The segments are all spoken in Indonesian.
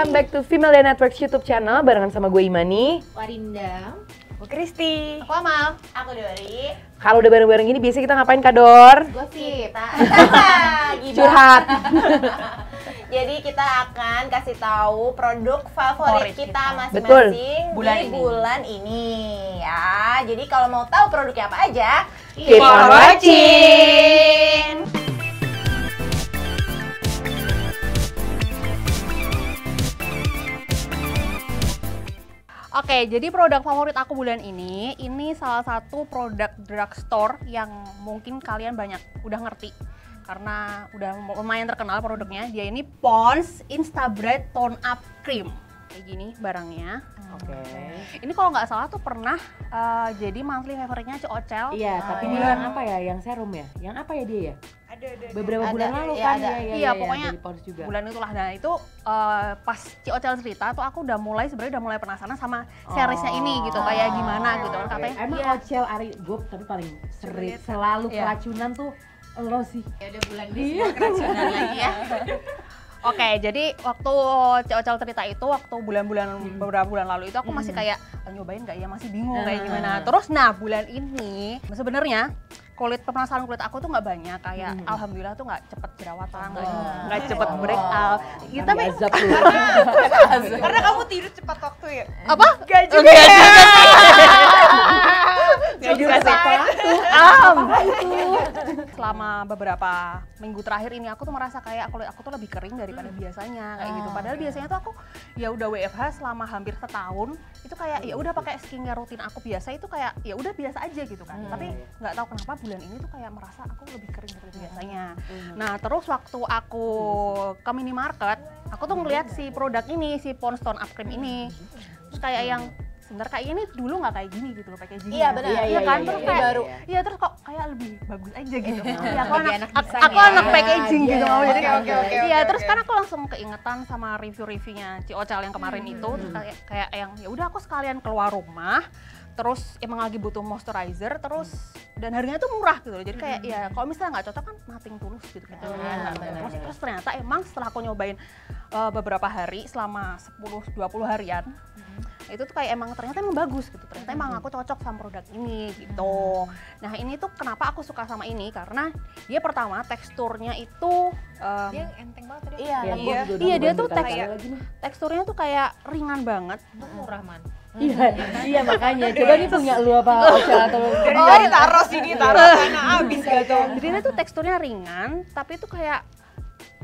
welcome back to Female Day Networks YouTube channel barengan sama gue Imani, Warinda, gue Kristi, aku Amal, aku Dori. Kalau udah bareng-bareng gini biasa kita ngapain Kak Dor? Gosip. Curhat. Jadi kita akan kasih tahu produk favorit kita Betul. masing-masing Bulan di ini. bulan ini ya. Jadi kalau mau tahu produknya apa aja, Keep on watching. Oke, jadi produk favorit aku bulan ini salah satu produk drugstore yang mungkin kalian banyak udah ngerti karena udah lumayan terkenal produknya. Dia ini Pond's Instabright Tone Up Cream. Kayak gini barangnya. Oke. Ini kalau nggak salah tuh pernah jadi monthly favoritnya Ocel. Iya, tapi ini iya. yang apa ya? Yang serum ya? Yang apa ya dia ya? Ada. Beberapa Ada, bulan lalu iya, kan? ada. Iya, pokoknya dari Pond's juga. bulan itulah. Nah itu pas Ocel cerita tuh aku sebenarnya udah mulai penasaran sama seriesnya ini gitu, kayak gimana gitu kan katanya. Emang iya. Ocel Ari gue tapi paling selalu Iya. keracunan tuh lo sih. Ya udah bulan ini semua keracunan lagi ya. Oke, jadi waktu Ocel cerita itu waktu beberapa bulan lalu itu aku masih kayak nyobain nggak ya, masih bingung kayak gimana. Terus bulan ini sebenarnya permasalahan kulit aku tuh nggak banyak, kayak alhamdulillah tuh nggak cepet jerawatan, nggak cepet break out. Ya, tapi azab lu. Karena kamu tidur cepat waktu ya? apa? Gak juga. Nggak juga sih. Selama beberapa minggu terakhir ini aku tuh merasa kayak kulit aku tuh lebih kering daripada biasanya kayak gitu. Padahal biasanya tuh aku ya udah WFH selama hampir setahun itu kayak ya udah pakai skincare rutin aku biasa itu kayak ya udah biasa aja gitu kan. Tapi nggak tahu kenapa bulan ini tuh kayak merasa aku lebih kering dari biasanya. Nah terus waktu aku ke minimarket aku tuh ngeliat si produk ini, si Pond's Tone Up Cream ini, terus kayak yang sebentar kayak ini dulu nggak kayak gini gitu loh packagingnya. Iya, benar. Iya kan, Iya, terus iya, kayak baru. iya terus kok kayak lebih bagus aja gitu. Iya, aku Lebih anak enak desain aku ya. anak packaging gitu mau jadi Oke. iya terus kan aku langsung keingetan sama review-reviewnya Ci Ocel yang kemarin itu, terus kayak yang ya udah aku sekalian keluar rumah terus emang lagi butuh moisturizer terus dan harganya tuh murah gitu loh. Jadi kayak ya kalau misalnya nggak cocok kan nothing tulus gitu kan. Terus ternyata emang setelah aku nyobain beberapa hari selama 10-20 harian itu tuh kayak emang ternyata emang bagus gitu, ternyata emang aku cocok sama produk ini gitu. Nah ini tuh kenapa aku suka sama ini karena dia pertama teksturnya itu Dia enteng banget tadi. Iya, Ya, lembut. gua juga Iya, udah dia tuh berkali-kali teks- lagi nih. teksturnya tuh kayak ringan banget. Itu murah man. Iya makanya. Coba nih punya lu apa Ocel atau Jadi taruh sini, taruh sana, abis gitu. Jadi dia tuh teksturnya ringan, tapi itu kayak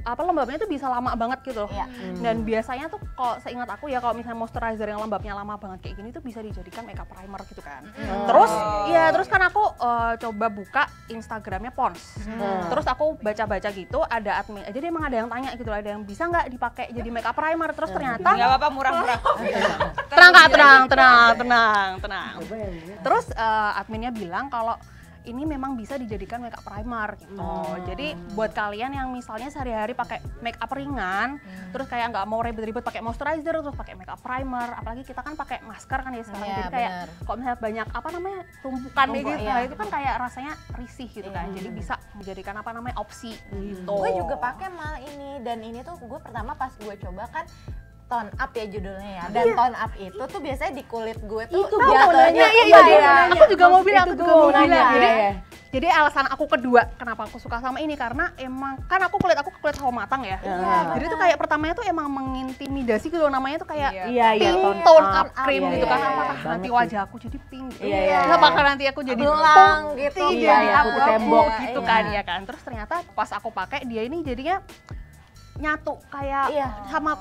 lembabnya tuh bisa lama banget gitu loh. Iya. Dan biasanya tuh kalau seingat aku ya kalau misalnya moisturizer yang lembabnya lama banget kayak gini tuh bisa dijadikan makeup primer gitu kan. Terus kan aku coba buka Instagramnya Pond's. Terus aku baca-baca gitu ada admin. Jadi emang ada yang tanya gitu loh, ada yang bisa nggak dipakai jadi makeup primer. Terus ternyata Gak apa-apa, murah-murah. tenang. Terus adminnya bilang kalau ini memang bisa dijadikan makeup primer gitu. Jadi buat kalian yang misalnya sehari-hari pakai makeup ringan, terus kayak nggak mau ribet-ribet pakai moisturizer, terus pakai makeup primer, apalagi kita kan pakai masker kan ya sekarang. Iya, Jadi kayak benar. kalau misalnya banyak tumpukan kayak gitu, iya. nah itu kan kayak rasanya risih gitu kan. Jadi bisa menjadikan opsi gitu. Gue juga pakai mal ini dan ini tuh gue pertama pas gue coba kan tone up ya judulnya ya. Dan tone up itu tuh biasanya di kulit gue tuh Itu jatuhnya Iya. Aku juga mau bilang, Iya. Jadi alasan aku kedua kenapa aku suka sama ini karena emang kan kulit aku hawa matang ya. Jadi tuh kayak pertamanya tuh emang mengintimidasi gitu loh, namanya tuh kayak Iya, pink tone tone up. up cream Iya, gitu kan. iya, Apakah iya, nanti banget wajah aku jadi pink gitu? Iya. Apakah nanti aku jadi belang gitu. jadi Iya, abu putih tembok gitu iya. kan ya kan. Terus ternyata pas aku pakai dia ini jadinya nyatu kayak Iya. sama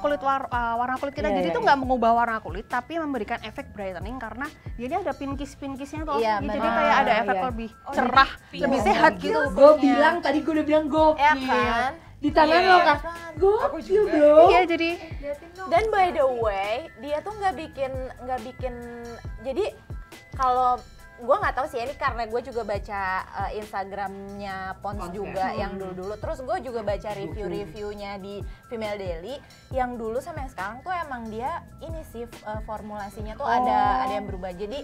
warna kulit kita. Iya, Jadi iya, tuh nggak mengubah warna kulit tapi memberikan efek brightening karena dia ini ada pinkisnya tuh. Iya, Jadi benar. kayak ada efek Iya. lebih cerah, lebih sehat gitu. Gue bilang tadi gue udah bilang gokil. Ya kan? Di tangan Iya, lo iya. kan. Aku Gokil juga. bro. Iya jadi Dan by the way, dia tuh nggak bikin jadi kalau gue nggak tahu sih ini karena gue juga baca Instagramnya Pons juga yang dulu-dulu, terus gue juga baca review-reviewnya di Female Daily yang dulu sama yang sekarang tuh emang dia ini sih formulasinya tuh ada yang berubah. Jadi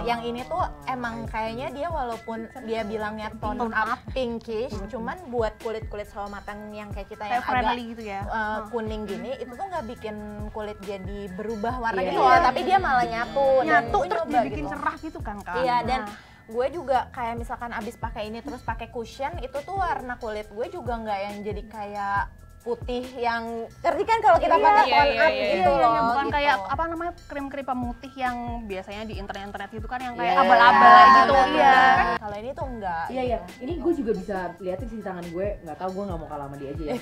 yang ini tuh emang kayaknya dia walaupun dia bilangnya tone up pinkish, cuman buat kulit-kulit sawo matang yang kayak kita yang Kayak friendly agak gitu ya. kuning gini, itu tuh nggak bikin kulit jadi berubah warna gitu loh, tapi dia malah nyatu Nyatu gue terus nyoba dibikin gitu. cerah gitu kan Kak. Iya, dan gue juga kayak misalkan abis pakai ini terus pakai cushion, itu tuh warna kulit gue juga nggak yang jadi kayak putih yang ngerti kan kalau kita pakai tone up gitu loh. Bukan gitu. kayak apa namanya krim-krim pemutih yang biasanya di internet gitu kan yang kayak Iya, abal-abal gitu. bener. Iya. Kalau ini tuh enggak. Iya iya, ini gue juga bisa liatin sih di tangan gue, nggak tahu gue nggak mau kalah sama dia aja ya.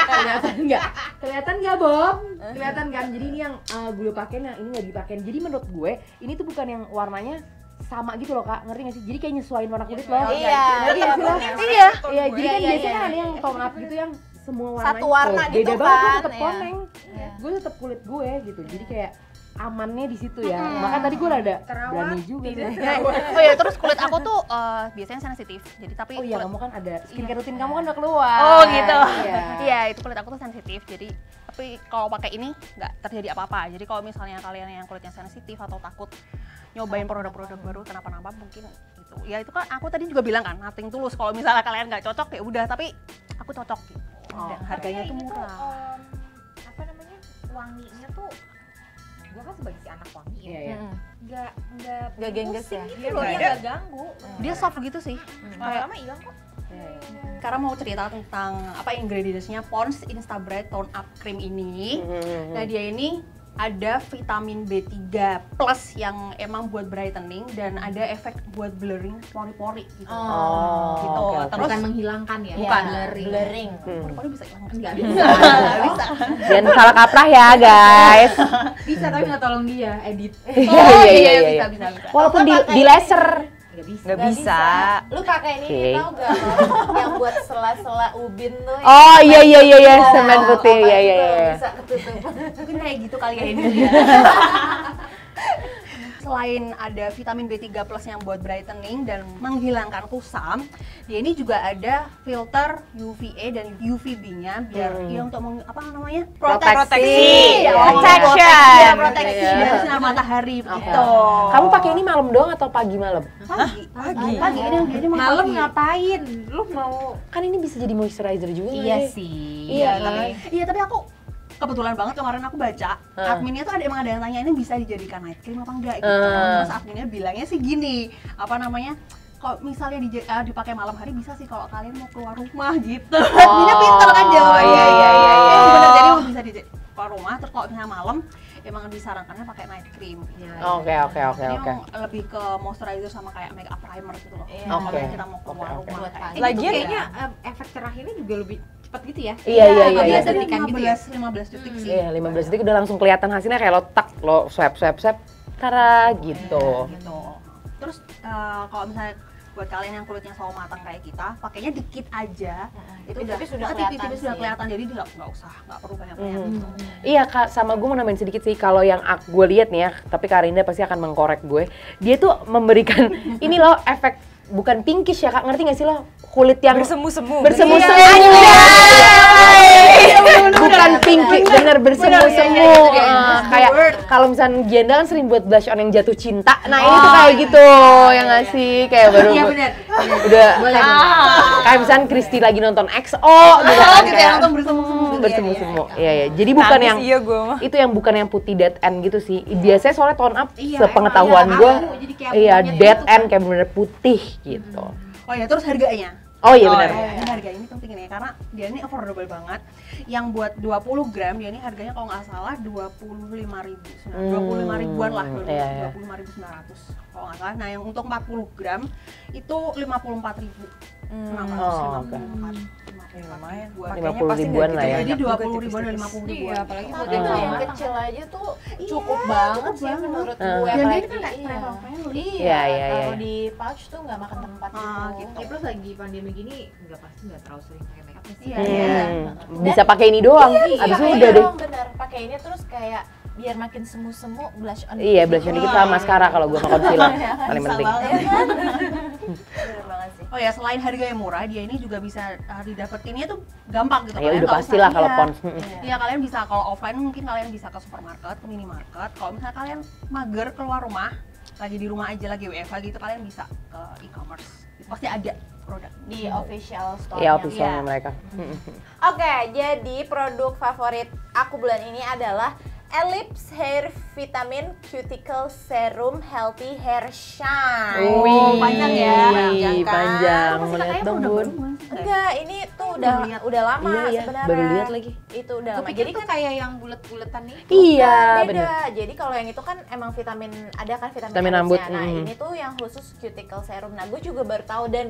Kelihatan nggak? Kelihatan nggak Bob? Kelihatan kan? Jadi ini yang gue pakein, yang ini nggak dipakein. Jadi menurut gue ini tuh bukan yang warnanya sama gitu loh Kak, ngerti nggak sih? Jadi kayak nyesuaiin warna kulit loh. Iya. Ngerti nggak sih lo? Iya. Iya, jadi kan Iya, biasanya iya, kan ada iya. yang tone up gitu yang semua warnanya Satu warna tuh, gitu beda banget, gue kan, tetep iya. koneng. Iya. Gue tetep kulit gue gitu. Jadi kayak amannya di situ ya. Makanya tadi gue rada berani juga sih. Oh iya, terus kulit aku tuh biasanya sensitif. Jadi tapi Oh iya, kulit- kamu kan ada skincare rutin kamu kan udah keluar. Oh gitu. Iya. Iya, itu kulit aku tuh sensitif. Jadi tapi kalau pakai ini nggak terjadi apa-apa. Jadi kalau misalnya kalian yang kulitnya sensitif atau takut nyobain produk-produk baru kenapa-napa mungkin gitu. Ya itu kan aku tadi juga bilang kan nothing tulus. Kalau misalnya kalian nggak cocok ya udah, tapi aku cocok gitu. Dan harganya tuh murah. Apa namanya, wanginya tuh, gue kan sebagai si anak wangi Iya, ya, iya. nggak Nggak gengges pusing ya? gitu Iya, loh, nggak yang ada. nggak ganggu. Dia soft gitu sih. Lama-lama hilang kok. Karena mau cerita tentang apa ingredientsnya Pond's Insta Bright Tone Up Cream ini. Nah dia ini ada vitamin B3 plus yang emang buat brightening dan ada efek buat blurring pori-pori gitu. Gitu. oke, oke. Terus Bukan menghilangkan ya? Bukan. blurring. pori-pori bisa hilang. Nggak Nggak bisa. Jangan salah kaprah ya guys. bisa, tapi nggak tolong dia edit. Iya. Bisa. Walaupun di laser. Nggak bisa. Nggak bisa. Lu pakai ini Oke. tau gak? Yang buat sela-sela ubin tuh. Oh iya Oh, semen putih. otak Iya. itu Bisa ketutup. Mungkin kayak gitu kali ya ini. Selain ada vitamin B3 plus yang buat brightening dan menghilangkan kusam, dia ini juga ada filter UVA dan UVB-nya biar dia untuk apa namanya? Proteksi. Ya, Protection. Ya, proteksi Iya. dari sinar matahari gitu. Kamu pakai ini malam doang atau pagi malam? Pagi. Pagi. Ini mau Malam pagi. ngapain? Lu mau? Kan ini bisa jadi moisturizer juga nggak Iya sih? sih. Iya, Iya, tapi aku kebetulan banget kemarin aku baca adminnya tuh emang ada yang tanya ini bisa dijadikan night cream apa enggak gitu. Terus adminnya bilangnya sih gini, apa namanya? Kalau misalnya dipakai malam hari bisa sih kalau kalian mau keluar rumah gitu. Adminnya pintar kan jawabnya. iya. Bener, jadi bisa di keluar rumah terus kalau misalnya malam emang disarankannya pakai night cream. Oke. Jadi emang lebih ke moisturizer sama kayak makeup primer gitu loh. Kalau Oke. kita mau keluar Oke. rumah. Buat Lagian kayaknya efek cerah ini juga lebih cepat gitu ya? Iya. Dia Detik. tadi Detikan gitu ya? 15 detik sih. Iya, 15 detik udah langsung kelihatan hasilnya kayak lo tak, lo swipe, tara gitu. Gitu. Terus kalau misalnya buat kalian yang kulitnya sawo matang kayak kita, pakainya dikit aja. Itu udah Tipis-tipis sudah tipis-tipis kelihatan sudah sih. kelihatan. Jadi nggak perlu banyak-banyak gitu. Iya Kak, sama gue mau nambahin sedikit sih, kalau yang gue lihat nih ya, tapi Karinda pasti akan mengkorek gue. Dia tuh memberikan ini loh efek bukan pinkish ya Kak, ngerti gak sih lo? Kulit yang Bersemu-semu. bersemu-semu. Bukan pinky, bener bersemu-semu. Kayak kalau misalnya Gianda kan sering buat blush on yang jatuh cinta. Nah, ini tuh kayak gitu, yang ngasih kayak baru Iya benar. udah kayak misalnya Kristi lagi nonton XO gitu kan, Gitu ya, kayak langsung bersemu-semu. bersemu-semu. Iya. Jadi bukan yang Iya gue mah. itu yang bukan yang putih dead end gitu sih. Biasanya soalnya tone up Iya, sepengetahuan emang, gue, iya, jadi kayak iya monyet dead gitu end kayak bener-bener putih gitu. Oh ya, terus harganya. Oh iya benar. Ini harga ini penting nih karena dia ini affordable banget. Yang buat 20 gram dia ini harganya kalau nggak salah 25.000, 25 ribuan lah, Iya. 25.900 kalau nggak salah. Nah yang untuk 40 gram itu 54.000. Oh, oke. Lumayan. 50 ribuan lah ya. Jadi 20 ribuan dan 50 ribuan. Iya, apalagi buat Tapi yang kalau yang matang. kecil aja tuh cukup banget sih menurut gue. Dan dia apalagi kan kayak iya. travel friendly. Iya, iya, Kalau iya. di pouch tuh nggak makan tempat gitu. Ya, plus lagi pandemi gini nggak terlalu sering pakai makeup sih. Iya. Bisa pakai ini doang. Abis itu udah deh. Bener, pakai ini terus kayak biar makin semu-semu blush on. Iya, blush on dikit sama mascara kalau gue sama concealer paling Bisa penting. banget. Bener banget sih. Oh ya, selain harga yang murah, dia ini juga bisa didapetinnya tuh gampang gitu. Ya Kalian udah nggak pastilah usah- kalau iya. Pons. Iya, kalian bisa kalau offline mungkin kalian bisa ke supermarket, ke minimarket. Kalau misalnya kalian mager keluar rumah, lagi di rumah aja lagi WFH gitu, kalian bisa ke e-commerce. Pasti ada produk. Di official store. Iya, officialnya mereka. Oke, jadi produk favorit aku bulan ini adalah Ellipse Hair Vitamin Cuticle Serum Healthy Hair Shine. Oh, panjang ya. Panjang kan? Panjang. Pasti Lihat katanya dong, udah Bun. baru bukan sih? Enggak, ini tuh lihat. udah lama Iya, sebenarnya. baru lihat lagi. Itu udah Gue lama. pikir Jadi tuh kan kayak yang bulet-buletan nih. Iya, beda. bener. Jadi kalau yang itu kan emang vitamin, ada kan vitamin, Vitamin Ellipse-nya. rambut, Nah, mm. ini tuh yang khusus cuticle serum. Nah, gue juga baru tahu dan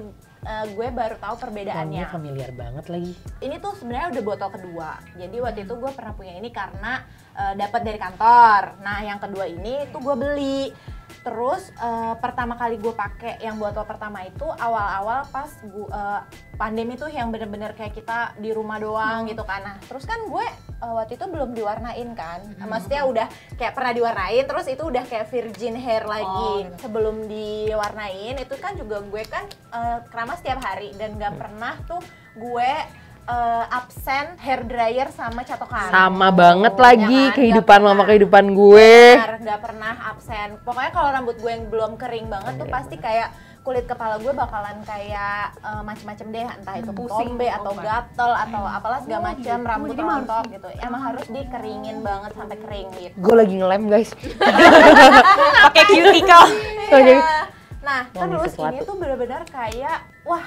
gue baru tahu perbedaannya. Wanginya familiar banget lagi. Ini tuh sebenarnya udah botol kedua. Jadi waktu itu gue pernah punya ini karena dapat dari kantor. Nah, yang kedua ini tuh gue beli. Terus pertama kali gue pakai yang botol pertama itu awal-awal pas pandemi tuh yang bener-bener kayak kita di rumah doang gitu kan. Nah, terus kan gue waktu itu belum diwarnain kan. Maksudnya udah kayak pernah diwarnain, terus itu udah kayak virgin hair lagi. Sebelum diwarnain itu kan juga gue kan keramas setiap hari dan gak pernah tuh gue absen hair dryer sama catokan. Sama banget lagi Ya kan? kehidupan Nggak mama pernah. kehidupan gue. Benar, nggak pernah absen. Pokoknya kalau rambut gue yang belum kering banget tuh pasti kayak kulit kepala gue bakalan kayak macem-macem deh, entah itu Pusing, tombe atau gatel atau apalah segala macam, rambut Jadi emang rontok gitu. Emang harus dikeringin banget sampai kering gitu. Gue lagi ngelem guys. Pakai cuticle. Iya. Nah, Wangi terus sesuatu. ini tuh bener-bener kayak wah,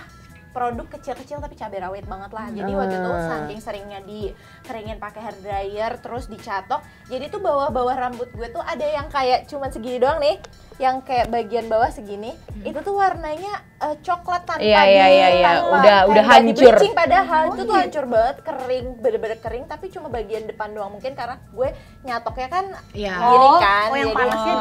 produk kecil-kecil tapi cabai rawit banget lah. Jadi waktu itu saking seringnya dikeringin pakai hair dryer terus dicatok, jadi tuh bawah-bawah rambut gue tuh ada yang kayak cuman segini doang nih, yang kayak bagian bawah segini. Itu tuh warnanya coklat tanpa Iya, iya, iya, iya. tanpa Udah kayak nggak hancur. di-bleaching, padahal itu tuh hancur banget, kering, bener-bener kering, tapi cuma bagian depan doang. Mungkin karena gue nyatoknya kan Iya. gini kan, Oh, yang jadi panasnya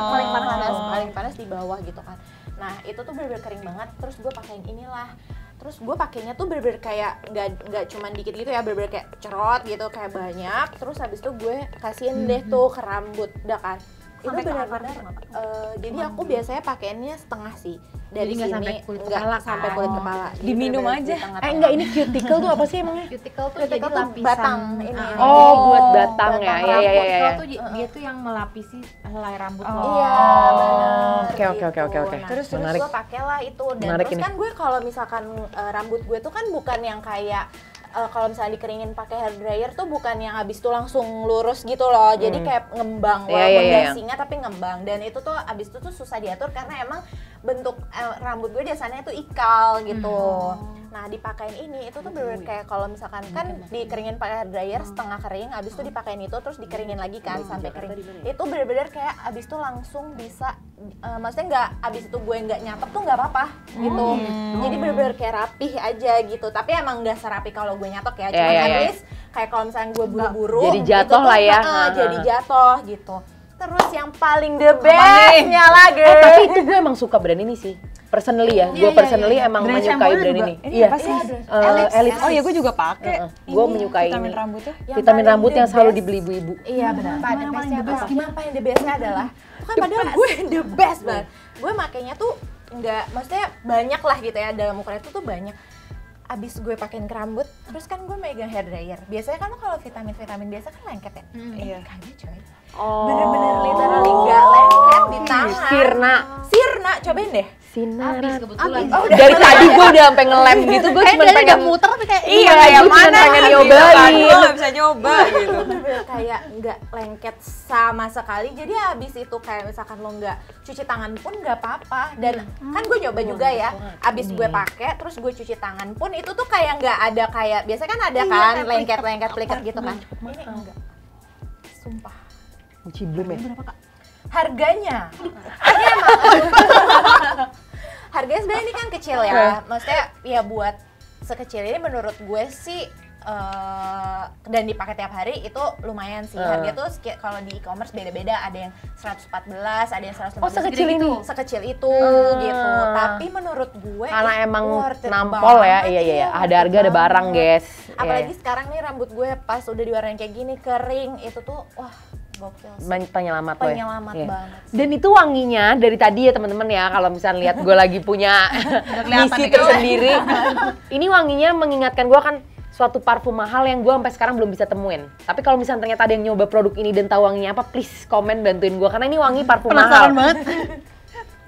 paling panas di bawah gitu kan. Nah, itu tuh bener-bener kering banget. Terus gue pakein inilah. Terus gue pakainya tuh bener-bener kayak nggak cuman dikit gitu ya, bener-bener kayak cerot gitu, kayak banyak. Terus habis itu gue kasihin deh tuh ke rambut, udah kan. Sampai Itu ke benar-benar akar tuh jadi aku biasanya pakainya setengah sih. Dari Jadi nggak sini sampai kulit nggak kepala sampai kan? kulit kepala. Jadi Diminum bener-bener aja. di tengah-tengah. Enggak, ini cuticle tuh apa sih emangnya? Cuticle tuh Cuticle jadi tuh lapisan batang ini. Oh, buat batang ya. Iya, iya, iya, iya. Cuticle tuh dia tuh yang melapisi helai rambut lo. Iya, benar. Oke, oke, oke, oke, oke. Nah, Terus, terus menarik. gue pakailah itu dan Menarik terus ini. kan gue kalau misalkan rambut gue tuh kan bukan yang kayak kalau misalnya dikeringin pakai hair dryer tuh bukan yang habis itu langsung lurus gitu loh. Jadi kayak ngembang, Iya, walaupun iya, iya. nggak singa tapi ngembang. Dan itu tuh habis itu tuh susah diatur karena emang bentuk rambut gue biasanya tuh ikal gitu. Nah, dipakein ini itu tuh bener kayak kalau misalkan kan dikeringin pakai hair dryer setengah kering, habis itu dipakein itu terus dikeringin lagi kan sampai kering. Itu bener-bener kayak habis itu langsung bisa maksudnya nggak habis itu gue nggak nyatok tuh nggak apa-apa gitu. Jadi bener-bener kayak rapih aja gitu. Tapi emang nggak serapi kalau gue nyatok ya. Cuma iya, at iya. least kayak kalau misalnya gue buru-buru Jadi itu jatuh tuh, lah ya. jadi jatuh gitu. Terus yang paling the best-nya lagi. Tapi itu gue emang suka brand ini sih. Personally ya, gue personally emang Brand menyukai shampoo-nya brand juga. ini. Ini Iya. apa sih? Ellipse. Oh iya, gue juga pakai. Gue menyukai vitamin ini. rambutnya. Yang Vitamin paling rambut the yang selalu best- dibeli ibu-ibu. Iya benar. Apa yang paling the best? Yang paling the bestnya adalah kan padahal gue the best banget. Gue makainya tuh nggak, maksudnya banyak lah gitu ya, dalam ukuran itu tuh banyak. Abis gue pakein ke rambut, terus kan gue megang hair dryer. Biasanya kan lo kalau vitamin biasa kan lengket ya. Iya. Kagak coy. Oh. Bener-bener literally nggak lengket di tangan. Sirna, cobain deh. Sinar. Kebetulan. Dari tadi gue udah sampai ngelem gitu, gue cuma pengen muter tapi kayak iya, yang mana pengen nyobain. Gue gak bisa nyoba gitu. Bener-bener kayak nggak lengket sama sekali. Jadi abis itu kayak misalkan lo nggak cuci tangan pun nggak apa-apa. Dan kan gue nyoba juga ya. Abis gue pakai, terus gue cuci tangan pun itu tuh kayak nggak ada kayak biasa kan ada kan lengket-lengket pliket gitu kan. Ini enggak. Sumpah. Uci belum ya? Harganya harganya sebenarnya ini kan kecil ya, maksudnya ya buat sekecil ini menurut gue sih dan dipakai tiap hari itu lumayan sih. Harga tuh kalau di e-commerce beda-beda, ada yang 114, ada yang 115. Oh, sekecil ini? Sekecil itu gitu. Tapi menurut gue Karena itu emang worth it nampol ya, banget, iya iya. worth Ada it harga ada barang banget. guys. Apalagi sekarang nih rambut gue pas udah diwarnain kayak gini kering, itu tuh wah Gokil sih. Penyelamat lo ya. Penyelamat Iya. banget. Dan itu wanginya dari tadi ya teman-teman ya, kalau misalnya lihat gue lagi punya misi tersendiri. Ini wanginya mengingatkan gue kan suatu parfum mahal yang gue sampai sekarang belum bisa temuin. Tapi kalau misalnya ternyata ada yang nyoba produk ini dan tahu wanginya apa, please komen bantuin gue karena ini wangi parfum mahal. Penasaran banget.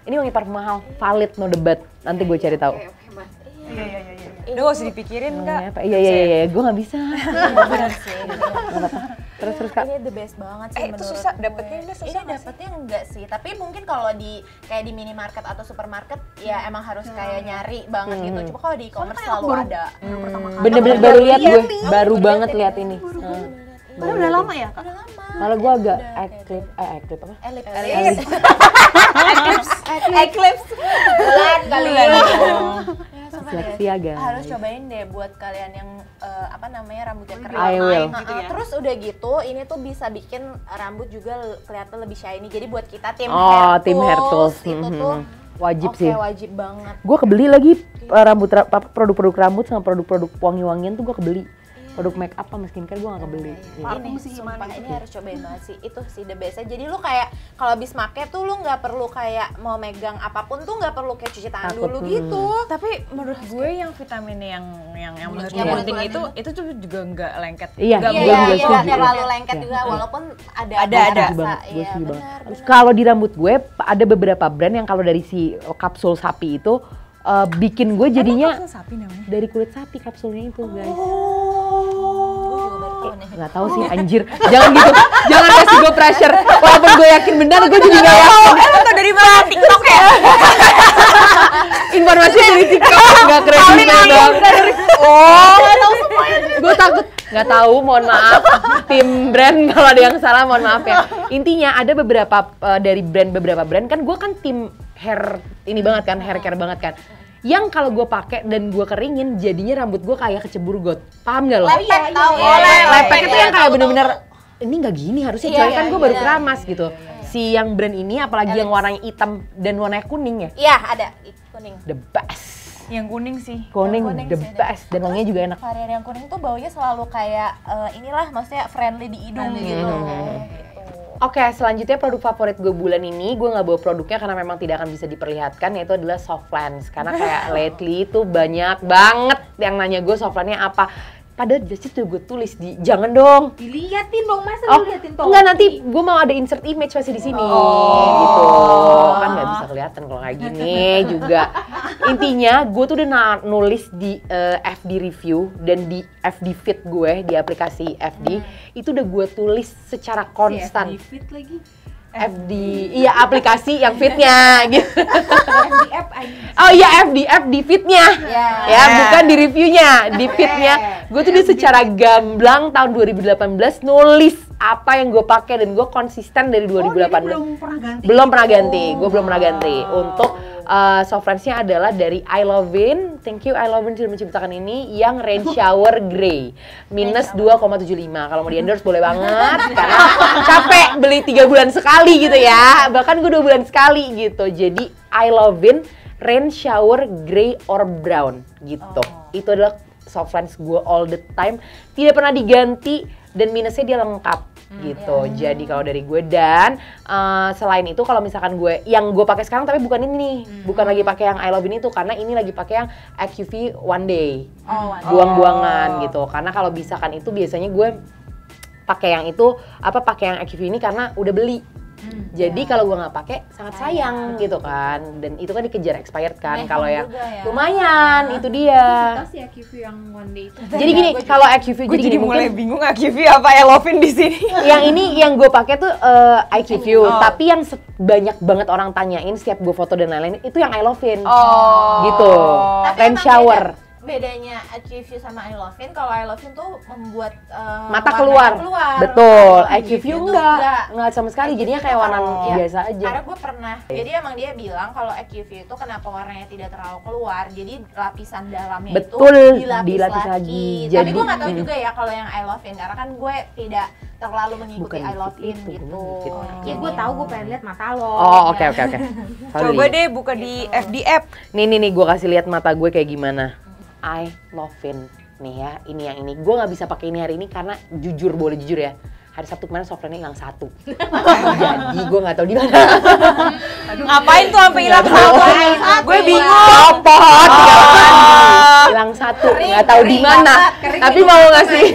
Ini wangi parfum mahal, valid no debat. Nanti gue cari tahu. Udah gak usah dipikirin Kak. Iya, gue nggak bisa. Bener sih. Terus Kak. Ini the best banget sih Itu menurut susah, gue. dapetnya ini susah Ini nggak sih? dapetnya enggak sih, tapi mungkin kalau di kayak di minimarket atau supermarket ya emang harus kayak nyari banget gitu. Cuma kalau di e-commerce selalu ada. Bener-bener baru lihat gue, baru banget lihat ini. Padahal udah lama ya Kak? Udah lama. Malah gue agak eklip apa? Eclipse. Bulan kali ya. Seleksi ya guys. Harus cobain deh buat kalian yang apa namanya rambutnya kering. I will. Terus udah gitu, ini tuh bisa bikin rambut juga kelihatan lebih shiny. Jadi buat kita tim Oh, tim hair tools tools. itu tuh Wajib oke, sih. wajib banget. Gue kebeli lagi produk-produk rambut sama produk-produk wangi-wangian tuh gue kebeli. Produk make up sama skincare gue gak kebeli. Ini sumpah ini harus cobain banget sih. Itu sih the best. Jadi lu kayak kalau habis make tuh lu nggak perlu kayak mau megang apapun tuh nggak perlu kayak cuci tangan Takut, dulu gitu. Tapi menurut gue yang vitamin yang menurut Yang gue penting bulat-bulat itu tuh juga nggak lengket. Iya, Nggak gue Iya, juga iya, setuju. nggak terlalu lengket Iya. juga walaupun ada Ada. rasa. Setuju banget, gue Iya, setuju banget. benar. Kalau di rambut gue ada beberapa brand yang kalau dari si kapsul sapi itu bikin gue jadinya Kapsul sapi namanya. dari kulit sapi kapsulnya itu guys. Gue juga baru tahu nih. Nggak tahu sih anjir. Jangan gitu. Jangan kasih gue pressure. Walaupun gue yakin benar, gue jadi nggak yakin. Lo tau dari mana? TikTok ya? Informasi dari TikTok nggak kredibel dong. Oh, gue takut. Nggak tahu, mohon maaf. Tim brand kalau ada yang salah, mohon maaf ya. Intinya ada beberapa dari beberapa brand kan gue kan tim hair ini banget kan, hair care banget kan. Yang kalau gue pakai dan gue keringin jadinya rambut gue kayak kecebur got. Paham gak lo? Lepek tahu ya. Lepek itu yang kayak bener-bener ini nggak gini harusnya, Iya, coy kan gue iya, baru iya. keramas gitu. Si yang brand ini apalagi yang warnanya hitam dan warnanya kuning ya, Iya, ada kuning. the best. Yang kuning sih. Kuning kuning the sih ada. best dan wanginya juga enak. Varian yang kuning tuh baunya selalu kayak inilah maksudnya friendly di hidung gitu. Gitu. Oke, selanjutnya produk favorit gue bulan ini, gue nggak bawa produknya karena memang tidak akan bisa diperlihatkan, yaitu adalah Softlands. Karena kayak lately itu banyak banget yang nanya gue Softlandnya apa. Padahal just tuh gue tulis di, jangan dong. Diliatin dong, masa Oh, lu liatin topi? enggak, nanti gue mau ada insert image pasti di sini, gitu. Kan nggak bisa kelihatan kalau kayak gini juga. Intinya gue tuh udah nulis di FD review dan di FD feed gue di aplikasi FD itu udah gue tulis secara konstan. Fit lagi. FD, iya aplikasi yang fitnya gitu. Di app aja. Oh iya FD fitnya. Ya. Ya, bukan di reviewnya, di fitnya. Gue tuh udah secara gamblang tahun 2018 nulis apa yang gue pakai dan gue konsisten dari 2018. Belum pernah ganti. Belum pernah ganti, gue belum pernah ganti. Untuk Softlands-nya adalah dari I Lovin, thank you I Lovin sudah menciptakan ini yang Rain Shower Grey minus 2,75. Kalau mau di endorse boleh banget karena capek beli 3 bulan sekali gitu ya. Bahkan gue 2 bulan sekali gitu. Jadi I Lovin Rain Shower Grey or Brown gitu. Itu adalah Softlands gue all the time, tidak pernah diganti dan minusnya dia lengkap gitu. Jadi kalau dari gue dan selain itu kalau misalkan gue yang gue pakai sekarang tapi bukan ini, bukan lagi pakai yang I Love ini tuh karena ini lagi pakai yang AQV One Day, buang-buangan gitu. Karena kalau misalkan itu biasanya gue pakai yang itu pakai yang AQV ini karena udah beli. Jadi kalau gue nggak pakai sangat sayang gitu kan, dan itu kan dikejar expired kan. Kalau yang juga ya. lumayan itu dia. Kita sih AQV yang one day itu. Jadi gini, kalau AQV Gue jadi jadi gini mulai mungkin bingung AQV apa Elovin di sini. yang ini yang gue pakai tuh IQV, tapi yang banyak banget orang tanyain setiap gue foto dan lain-lain itu yang I Lovin. Gitu. Tapi Rain emang shower. bedanya AQV sama I Lovin, kalau I Lovin tuh membuat Mata warnanya keluar. Betul. IQV itu enggak sama sekali. Jadinya kayak warna Iya. biasa aja. Karena gue pernah, jadi emang dia bilang kalau AQV itu kenapa warnanya tidak terlalu keluar, jadi lapisan dalamnya Betul, itu dilapis lagi. Tapi Jadi- gue nggak tahu juga ya kalau yang I Lovin, karena kan gue tidak terlalu mengikuti Bukan I Lovin itu, gitu. bukan gitu. Ya gue tahu, gue pengen lihat mata lo. Oh, oke. Coba deh buka di FD app. Nih gue kasih lihat mata gue kayak gimana. I Lovin nih ya, ini yang ini. Gue nggak bisa pakai ini hari ini karena jujur, boleh jujur ya. hari Sabtu kemarin softline-nya hilang 1. Jadi gue nggak tahu di mana. Ngapain tuh sampai hilang satu? Gue bingung. Copot, hilang 1, nggak tahu di mana. Tapi mau ngasih.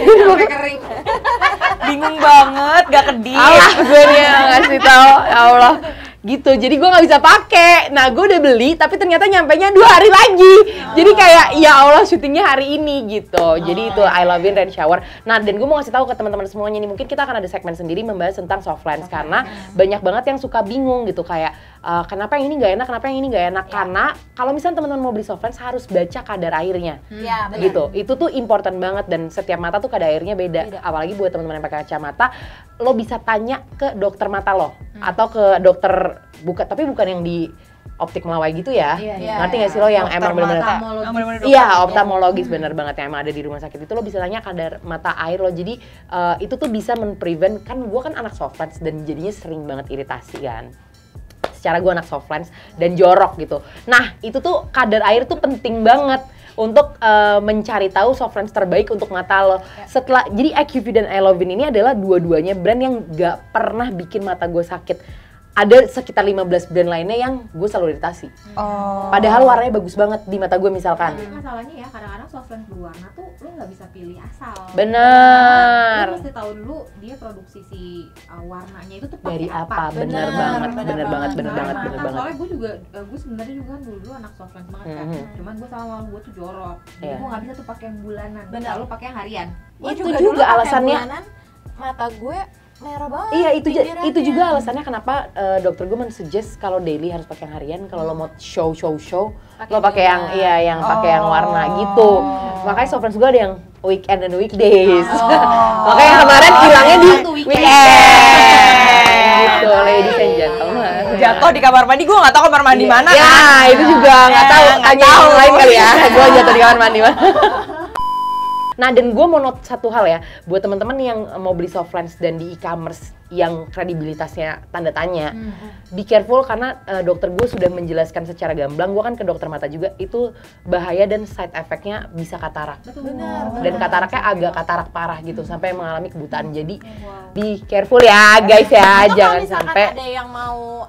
Bingung banget, gak kedip. Alah, gue nih yang ngasih tahu, ya Allah. Gitu, jadi gue nggak bisa pakai. Nah, gue udah beli, tapi ternyata nyampenya 2 hari lagi. Jadi kayak ya Allah, syutingnya hari ini gitu. Jadi itu I Love In Rain Shower. Nah, dan gue mau ngasih tahu ke teman-teman semuanya nih, mungkin kita akan ada segmen sendiri membahas tentang soft lens karena banyak banget yang suka bingung gitu kayak kenapa yang ini nggak enak, kenapa yang ini nggak enak. Karena kalau misalnya teman-teman mau beli soft lens harus baca kadar airnya. Iya, benar. Gitu. Itu tuh important banget dan setiap mata tuh kadar airnya beda. Apalagi buat teman-teman yang pakai kacamata, lo bisa tanya ke dokter mata lo atau ke dokter tapi bukan yang di optik Melawai gitu ya. Ngerti nggak sih lo yang emang benar-benar iya, ophthalmologis bener banget yang emang ada di rumah sakit itu lo bisa tanya kadar mata air lo. Jadi itu tuh bisa men-prevent, kan gue kan anak soft lens dan jadinya sering banget iritasi kan. Secara gue anak soft lens dan jorok gitu. Nah, itu tuh kadar air tuh penting banget untuk mencari tahu soft lens terbaik untuk mata lo. Setelah jadi IQVIE dan I Love In ini adalah dua-duanya brand yang gak pernah bikin mata gue sakit. Ada sekitar 15 brand lainnya yang gue selalu iritasi. Padahal warnanya bagus banget di mata gue misalkan. Tapi masalahnya ya kadang-kadang soft lens berwarna tuh lo nggak bisa pilih asal. Bener. Lo mesti tahu dulu dia produksi si warnanya itu tuh Dari pakai apa? Bener banget. Soalnya gue sebenarnya juga kan dulu anak soft lens banget kan. Cuman gue sama mama gue tuh jorok. Jadi gue nggak bisa tuh pakai yang bulanan. Selalu pakai yang harian. Itu juga alasannya. Mata gue merah banget. Iya, itu juga alasannya kenapa dokter gue men-suggest kalau daily harus pakai yang harian, kalau lo mau show lo pakai yang yang pakai yang warna gitu. Makanya soft lens gue ada yang weekend dan weekdays. Makanya kemarin hilangnya di weekend. Gitu, ladies and gentlemen. Jatuh di kamar mandi, gue nggak tahu kamar mandi mana. Ya, itu juga nggak tahu. Tanya yang lain kali ya. Gue jatuh di kamar mandi mana. Nah, dan gue mau note satu hal ya, buat teman-teman yang mau beli soft lens dan di e-commerce yang kredibilitasnya tanda tanya, be careful karena dokter gue sudah menjelaskan secara gamblang, gue kan ke dokter mata juga, itu bahaya dan side effect-nya bisa katarak. Dan kataraknya agak katarak parah gitu, sampai mengalami kebutaan. Jadi be careful ya guys ya, jangan sampai. Ada yang mau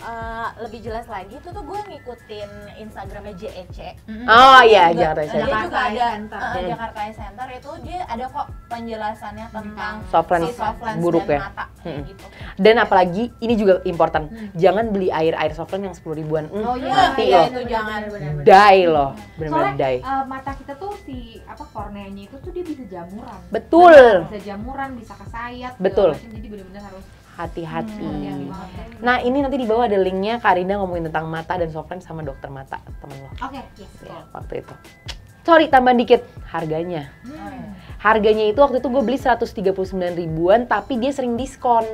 lebih jelas lagi, itu tuh gue ngikutin Instagramnya JEC. Oh iya, Jakarta Dia Center. juga ada Jakarta Center itu dia ada kok penjelasannya tentang soft lens si soft lens buruk dan ya. mata kayak gitu. Dan apalagi ini juga important, jangan beli air soft lens yang 10 ribuan. Mati Iya, lo. itu jangan. Die lo, bener-bener die. Soalnya mata kita tuh si korneanya itu tuh dia bisa jamuran. Betul. Bisa jamuran, bisa kesayat. Betul. Jadi benar-benar harus Hati-hati. hati-hati banget. Nah, ini nanti di bawah ada linknya Karina ngomongin tentang mata dan soft lens sama dokter mata temen lo. Oke, yes. Ya, waktu itu. Sorry, tambahan dikit harganya. Harganya itu waktu itu gue beli 139 ribuan, tapi dia sering diskon.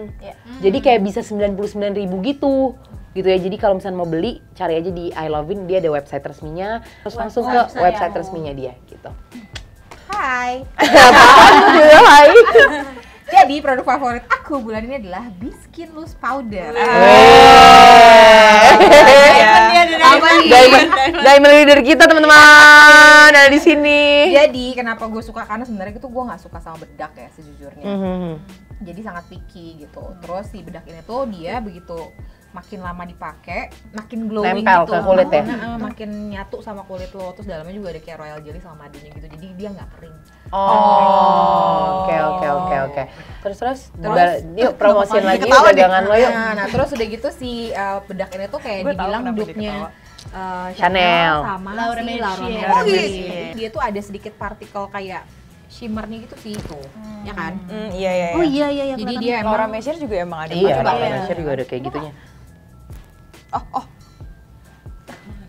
Jadi kayak bisa 99 ribu gitu. Gitu ya, jadi kalau misalnya mau beli, cari aja di I Love In, dia ada website resminya. Terus langsung ke website resminya dia gitu. Hai. Hai. Jadi produk favorit aku bulan ini adalah Biskin Loose Powder. Diamond leader kita teman-teman ada di sini. Jadi kenapa gue suka, karena sebenarnya itu gue nggak suka sama bedak ya sejujurnya. Jadi sangat picky gitu. Terus si bedak ini tuh dia begitu makin lama dipakai, makin glowing nempel gitu. ke kulit ya? Makin nyatu sama kulit lo. Terus dalamnya juga ada kayak royal jelly sama madunya gitu. Jadi dia nggak kering. Oke. Terus yuk promosiin lagi dagangan lo yuk. Nah, terus udah gitu si bedak ini tuh kayak dibilang dupe-nya Chanel sama Laura si Mercier. Laura Mercier. Dia tuh ada sedikit partikel kayak shimmernya gitu sih itu, ya kan? Iya. Oh iya. Jadi dia Laura emang Mercier juga emang ada. Iya, Coba. Laura Mercier juga ada kayak gitunya.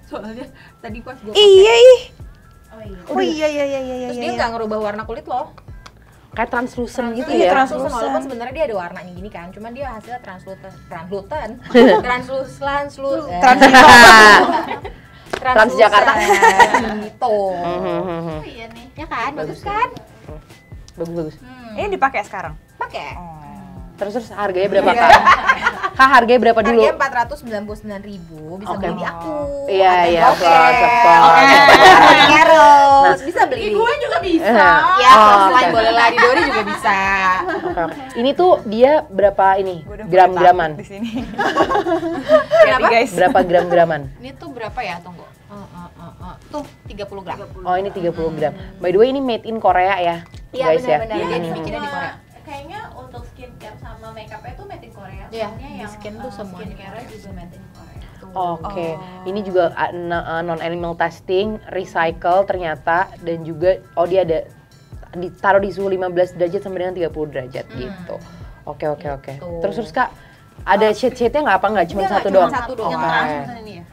soalnya tadi pas gue Iya. Oh iya. Terus dia nggak ngerubah warna kulit loh. Kayak translucent gitu Iya, ya. translucent, walaupun sebenarnya dia ada warnanya gini kan, cuman dia hasilnya translutan. Transjakarta. Gitu. Iya nih. Ya kan, bagus kan? Bagus. Ini dipakai sekarang. Pakai. Terus harganya berapa Kak? Kak harganya berapa dulu? Harganya 499.000, bisa beli di aku. Iya, Support. Harus bisa beli. Gue juga bisa. Ya, selain boleh lah di Dori juga bisa. Oke. Ini tuh dia berapa ini? Gua udah mulai Gram-graman. takut di sini. Kenapa? guys. Berapa gram-graman? Ini tuh berapa ya? Tunggu. Tuh 30 gram. Oh, ini 30 gram. By the way, ini made in Korea ya, guys ya. Iya, dia dibikinnya di Korea. Kayaknya untuk skincare sama makeupnya tuh made in Korea. Iya, Soalnya di yang skin tuh semuanya skincare juga made in Korea. Oke, ini juga non animal testing, recycle ternyata, dan juga dia ada ditaruh di suhu 15 derajat sampai dengan 30 derajat gitu. Oke. Terus Kak, ada shade-shade-nya nggak apa nggak cuma Enggak, satu cuma doang? satu doang. Oke. Langsung ini ya.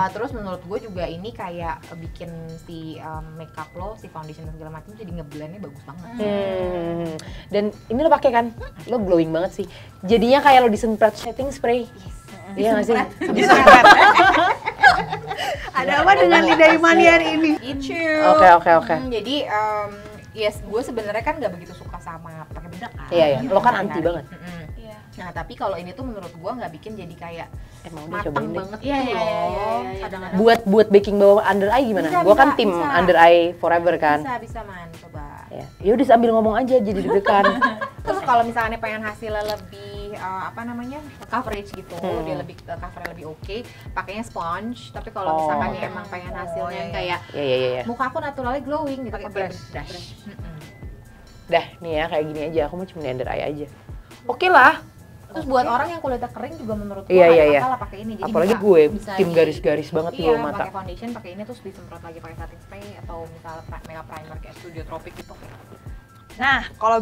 Terus menurut gue juga ini kayak bikin si makeup lo, si foundation dan segala macam jadi ngeblendnya bagus banget. Dan ini lo pakai kan? Lo glowing banget sih. Jadinya kayak lo disemprot setting spray. Iya nggak sih? Ada apa dengan lidah Imanian ini? Oke. Jadi yes, gue sebenarnya kan nggak begitu suka sama pakai bedak kan. Iya. Lo kan anti banget. Iya. Nah tapi kalau ini tuh menurut gue nggak bikin jadi kayak Emang udah matang cobain deh. banget Iya, gitu iya, loh. iya. Kadang-kadang Buat baking bawah under eye gimana? Bisa, Gua kan bisa, tim bisa. under eye forever kan. bisa man, coba. Ya udah sambil ngomong aja jadi deg-degan. Terus kalau misalnya pengen hasilnya lebih coverage gitu, dia lebih covernya lebih oke, pakainya sponge. Tapi kalau misalkan ya emang pengen hasilnya yang kayak Iya. muka aku naturalnya glowing gitu, Pakai brush. Dah nih ya kayak gini aja. Aku mau cuma di under eye aja. Oke lah. Terus buat orang yang kulitnya kering juga menurut gue Iya. masalah pakai ini. Jadi Apalagi bisa- gue bisa tim di- garis-garis banget di Iya, bawah mata. pakai foundation, pakai ini terus disemprot lagi pakai setting spray atau misalnya makeup primer kayak Studio Tropic gitu. Nah, kalau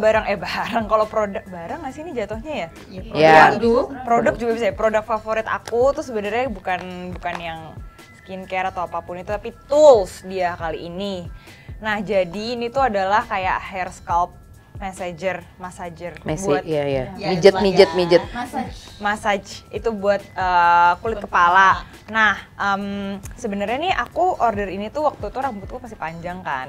kalau produk barang nggak sih ini jatuhnya ya? Iya. Produk juga bisa ya. Produk favorit aku tuh sebenarnya bukan yang skincare atau apapun itu, tapi tools dia kali ini. Nah, jadi ini tuh adalah kayak hair scalp massager buat Iya. Mijet. massage itu buat kulit kepala. Nah, sebenarnya nih aku order ini tuh waktu itu rambutku masih panjang kan.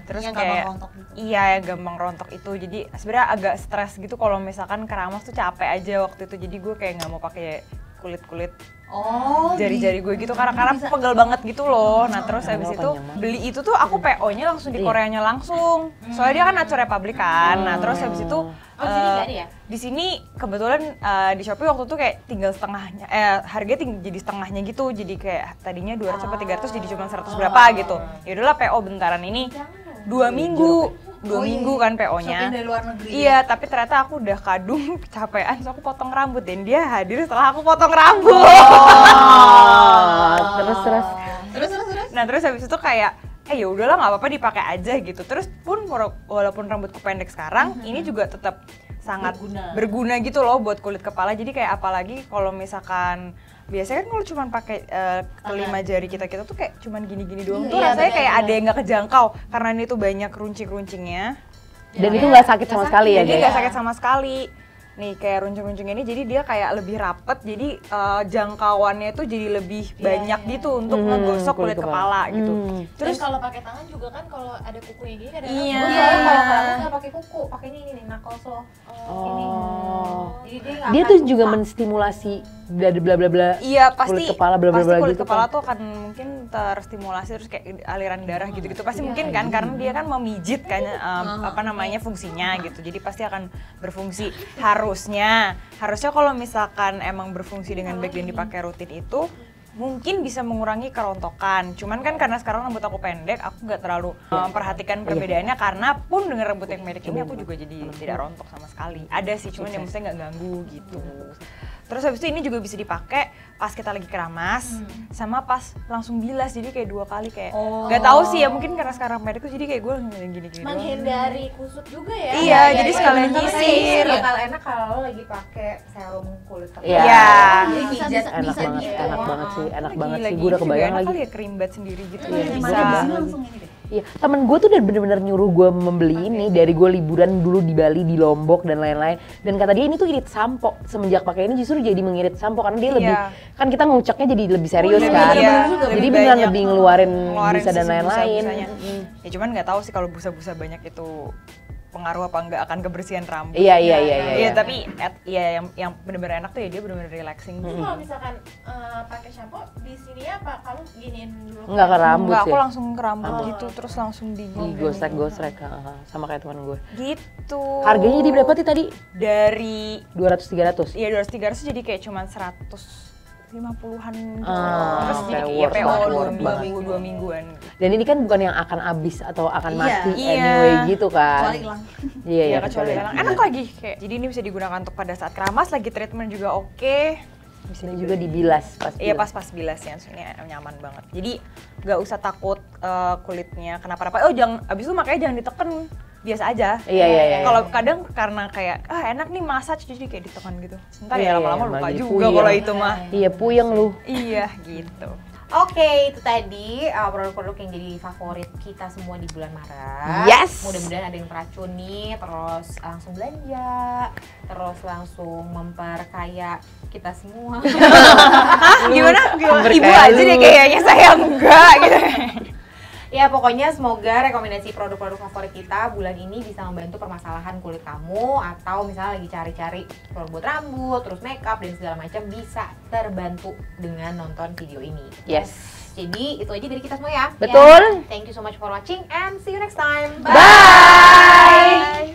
Terus Yang kayak gampang rontok gitu. iya, yang gampang rontok itu. Jadi sebenarnya agak stres gitu kalau misalkan keramas tuh capek aja waktu itu. Jadi gue kayak nggak mau pakai kulit jari-jari gue gitu karena pegel banget gitu loh. Nah terus habis itu beli itu tuh aku PO-nya langsung di Koreanya langsung. Soalnya dia kan Nature Republic kan. Nah terus habis itu di sini nggak ada ya? di sini kebetulan di Shopee waktu itu kayak tinggal setengahnya, harganya jadi setengahnya gitu. Jadi kayak tadinya 200 atau 300 jadi cuma 100 berapa gitu. Ya udahlah PO bentaran ini 2 minggu. 2 minggu kan PO-nya. Shopping dari luar negeri. Iya, tapi ternyata aku udah kadung kecapean, so aku potong rambut dan dia hadir setelah aku potong rambut. Terus. Nah, terus habis itu kayak ya udahlah nggak apa-apa dipakai aja gitu. Terus pun walaupun rambutku pendek sekarang, ini juga tetap sangat berguna gitu loh buat kulit kepala. Jadi kayak apalagi kalau misalkan biasanya kan kalau cuma pakai kelima jari kita tuh kayak cuman gini-gini doang tuh rasanya kayak ada yang nggak kejangkau karena ini tuh banyak runcing-runcingnya. Dan itu nggak sakit sama sekali ya Jadi guys. nggak sakit sama sekali. Nih kayak runcing-runcing ini jadi dia kayak lebih rapet, jadi jangkauannya tuh jadi lebih banyak gitu untuk ngegosok kulit kepala gitu. Terus kalau pakai tangan juga kan kalau ada kukunya gini kadang-kadang Iya. Kalau keramas nggak pakai kuku, pakai ini nih knuckles lo. Ini. Jadi dia nggak Dia akan tuh juga suka. menstimulasi bla bla bla. Iya pasti Kulit kepala bla bla pasti bla kulit gitu kepala kan. tuh akan mungkin terstimulasi terus kayak aliran darah gitu-gitu pasti mungkin kan karena dia kan memijit kan apa namanya fungsinya gitu jadi pasti akan berfungsi harusnya kalau misalkan emang berfungsi dengan baik dan dipakai rutin itu mungkin bisa mengurangi kerontokan. Cuman kan karena sekarang rambut aku pendek, aku nggak terlalu memperhatikan perbedaannya karena pun dengan rambut yang pendek ini aku juga jadi tidak rontok sama sekali. Ada sih, cuman yang maksudnya nggak ganggu gitu. Terus habis itu ini juga bisa dipakai pas kita lagi keramas sama pas langsung bilas jadi kayak 2 kali kayak nggak tahu sih ya mungkin karena sekarang pendek tuh jadi kayak gue gini-gini doang. menghindari kusut juga ya. Iya, jadi sekalian Tapi nyisir. bakal enak kalau lo lagi pakai serum kulit kepala. Iya. Jadi Bisa, pijat bisa, Enak banget, gitu. enak banget sih, enak banget Gila, sih. Gue udah juga kebayang enak lagi. kali ya kerimbat sendiri gitu Iya, ya bisa bisa. banget. langsung ini deh. Iya, temen gue tuh udah bener-bener nyuruh gue membeli ini dari gue liburan dulu di Bali, di Lombok dan lain-lain. Dan kata dia ini tuh irit sampo. Semenjak pakai ini justru jadi mengirit sampo karena dia lebih kan kita nguceknya jadi lebih serius Iya, kan. iya, Jadi lebih beneran banyak lebih ngeluarin busa dan sisi lain-lain. busa-busanya. Ya cuman nggak tahu sih kalau busa-busa banyak itu berpengaruh apa enggak akan kebersihan rambut. Iya. Iya, tapi yang benar-benar enak tuh ya dia benar-benar relaxing. Terus kalau misalkan pakai shampoo di sini apa kamu giniin dulu? Enggak ke rambut Enggak, sih. aku langsung ke rambut gitu, terus langsung Digosrek sama kayak teman gue. gitu. Harganya di berapa sih tadi? Dari 200-300. Iya 200-300 jadi kayak cuman 150-an gitu. Terus kayak jadi ya worth PO banget, 2 mingguan gitu. Dan ini kan bukan yang akan habis atau akan mati Iya. anyway gitu kan. Kecuali hilang. Iya, Ya kecuali hilang. Enak lagi kayak. Jadi ini bisa digunakan untuk pada saat keramas, lagi treatment juga oke. Bisa Dan juga dibilas pas. Iya bilas. pas bilasnya, ini nyaman banget. Jadi nggak usah takut kulitnya kenapa-napa. Oh jangan, abis itu makanya jangan diteken, biasa aja. Iya. Kalau kadang karena kayak enak nih massage jadi kayak ditekan gitu. Sebentar Iya, ya lama-lama lupa lagi juga puyeng. kalau itu mah. Iya, puyeng lu. Iya gitu. Oke, itu tadi produk-produk yang jadi favorit kita semua di bulan Maret. Yes. Mudah-mudahan ada yang teracuni, terus langsung belanja, terus langsung memperkaya kita semua. Gimana? Berkali. Ibu aja deh kayaknya, saya enggak gitu. Ya pokoknya semoga rekomendasi produk-produk favorit kita bulan ini bisa membantu permasalahan kulit kamu, atau misalnya lagi cari-cari produk buat rambut, terus makeup dan segala macam bisa terbantu dengan nonton video ini. Yes. Jadi itu aja dari kita semua ya. Betul. Thank you so much for watching and see you next time. Bye.